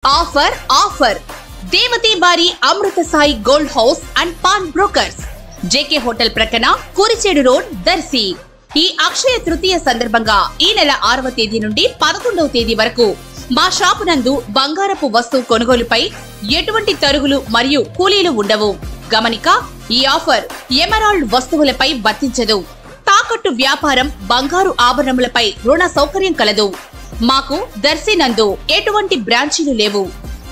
Offer offer దేవతి బారి Amrutha Sai gold house and pawn brokers JK hotel ప్రక్కన కురిచేడు రోడ్ దర్శి. ఈ అక్షయ తృతీయ సందర్భంగా ఈ నెల 6వ తేదీ నుండి 11వ తేదీ వరకు మా షాపు నందు బంగారపు వస్తువు కొనుగోలుపై ఎటువంటి తరుగులు మరియు కూలీలు ఉండవు. గమనిక, ఈ ఆఫర్ ఎమరాల్డ్ వస్తువులపై వర్తించదు. తాకట్టు వ్యాపారం, బంగారు ఆభరణములపై రుణ సౌకర్యం కలదు. మాకు దర్శి నందు ఎటువంటి బ్రాంచీలు లేవు.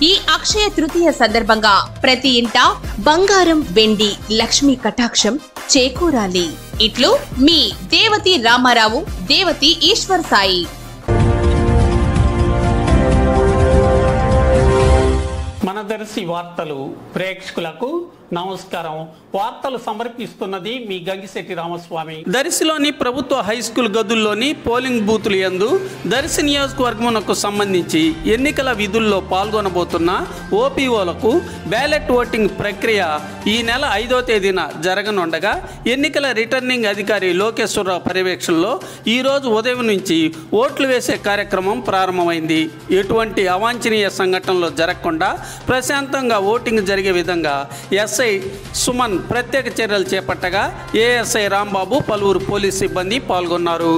ఈ అక్షయ తృతీయ సందర్భంగా ప్రతి ఇంట బంగారం, వెండి, లక్ష్మీ కటాక్షం చేకూరాలి. ఇట్లు మీ దేవతి రామారావు, దేవతి ఈశ్వర్ సాయి. మన దర్శి వార్తలు ప్రేక్షకులకు నమస్కారం. వార్తలు సమర్పిస్తున్నది మీ గంగిశెట్టి రామస్వామి. దర్శిలోని ప్రభుత్వ హై స్కూల్ గదుల్లోని పోలింగ్ బూతులు యందు దర్శి నియోజకవర్గమునకు సంబంధించి ఎన్నికల విధుల్లో పాల్గొనబోతున్న ఓపీఓలకు బ్యాలెట్ ఓటింగ్ ప్రక్రియ ఈ నెల 5వ తేదీన జరగనుండగా ఎన్నికల రిటర్నింగ్ అధికారి లోకేశ్వరరావు పర్యవేక్షణలో ఈరోజు ఉదయం నుంచి ఓట్లు వేసే కార్యక్రమం ప్రారంభమైంది. ఎటువంటి అవాంఛనీయ సంఘటనలు జరగకుండా ప్రశాంతంగా ఓటింగ్ జరిగే విధంగా ఎస్ఐ సుమన్ ప్రత్యేక చర్యలు చేపట్టగా ఏఎస్ఐ రాంబాబు, పలువురు పోలీసు సిబ్బంది పాల్గొన్నారు.